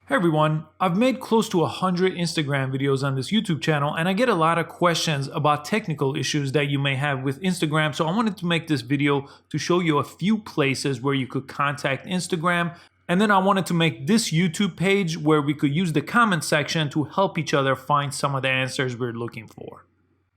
Hey everyone, I've made close to 100 Instagram videos on this YouTube channel and I get a lot of questions about technical issues that you may have with Instagram, so I wanted to make this video to show you a few places where you could contact Instagram, and then I wanted to make this YouTube page where we could use the comment section to help each other find some of the answers we're looking for.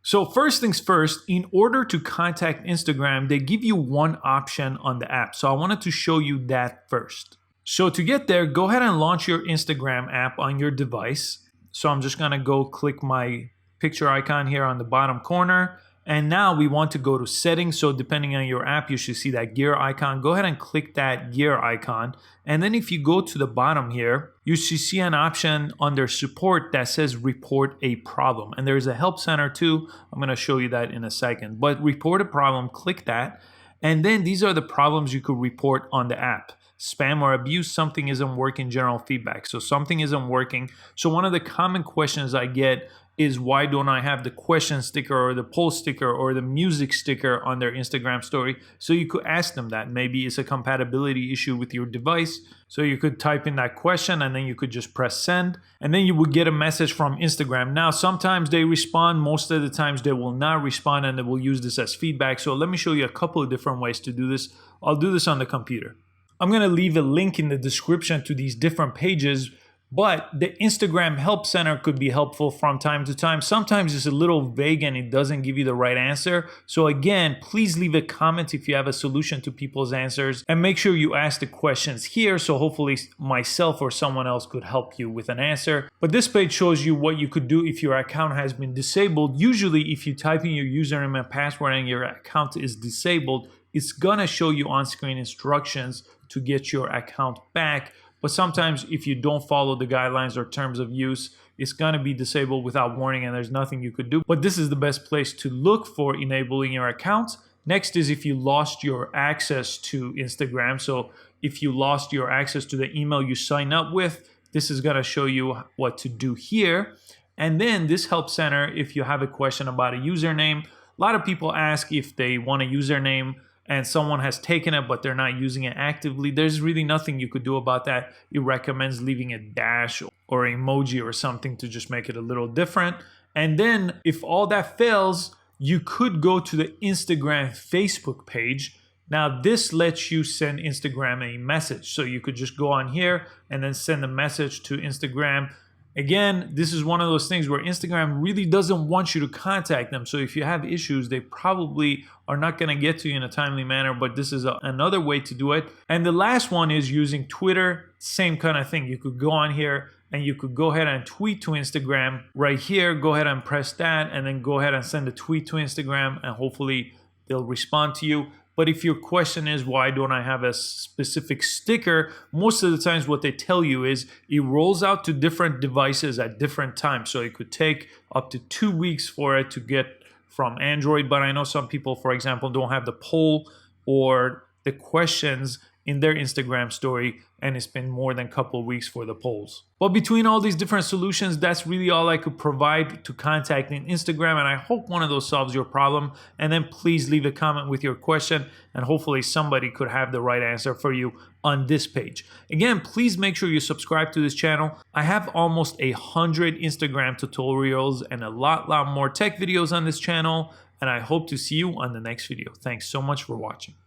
So first things first, in order to contact Instagram, they give you one option on the app, so I wanted to show you that first. So to get there, go ahead and launch your Instagram app on your device. So I'm just gonna go click my picture icon here on the bottom corner. And now we want to go to settings. So depending on your app, you should see that gear icon. Go ahead and click that gear icon. And then if you go to the bottom here, you should see an option under support that says report a problem. And there's a help center too. I'm gonna show you that in a second. But report a problem, click that. And then these are the problems you could report on the app. Spam or abuse, something isn't working, general feedback. So something isn't working. So one of the common questions I get is, why don't I have the question sticker or the poll sticker or the music sticker on their Instagram story? So you could ask them that. Maybe it's a compatibility issue with your device. So you could type in that question and then you could just press send. And then you would get a message from Instagram. Now, sometimes they respond. Most of the times they will not respond and they will use this as feedback. So let me show you a couple of different ways to do this. I'll do this on the computer. I'm going to leave a link in the description to these different pages, but the Instagram Help Center could be helpful from time to time. Sometimes it's a little vague and it doesn't give you the right answer. So again, please leave a comment if you have a solution to people's answers, and make sure you ask the questions here so hopefully myself or someone else could help you with an answer. But this page shows you what you could do if your account has been disabled. Usually if you type in your username and password and your account is disabled, it's gonna show you on-screen instructions to get your account back. But sometimes if you don't follow the guidelines or terms of use, it's gonna be disabled without warning and there's nothing you could do. But this is the best place to look for enabling your account. Next is if you lost your access to Instagram. So if you lost your access to the email you sign up with, this is gonna show you what to do here. And then this help center, if you have a question about a username, a lot of people ask if they want a username and someone has taken it but they're not using it actively. There's really nothing you could do about that. It recommends leaving a dash or emoji or something to just make it a little different. And then if all that fails, you could go to the Instagram Facebook page. Now this lets you send Instagram a message. So you could just go on here and then send a message to Instagram. Again, this is one of those things where Instagram really doesn't want you to contact them. So if you have issues, they probably are not going to get to you in a timely manner, but this is another way to do it. And the last one is using Twitter. Same kind of thing. You could go on here and you could go ahead and tweet to Instagram right here. Go ahead and press that and then go ahead and send a tweet to Instagram and hopefully they'll respond to you. But if your question is, why don't I have a specific sticker? Most of the times what they tell you is it rolls out to different devices at different times. So it could take up to 2 weeks for it to get from Android. But I know some people, for example, don't have the poll or the questions in their Instagram story, and it's been more than a couple of weeks for the polls. But between all these different solutions, that's really all I could provide to contacting Instagram, and I hope one of those solves your problem. And then please leave a comment with your question, and hopefully somebody could have the right answer for you on this page. Again, please make sure you subscribe to this channel. I have almost 100 Instagram tutorials and a lot more tech videos on this channel, and I hope to see you on the next video. Thanks so much for watching.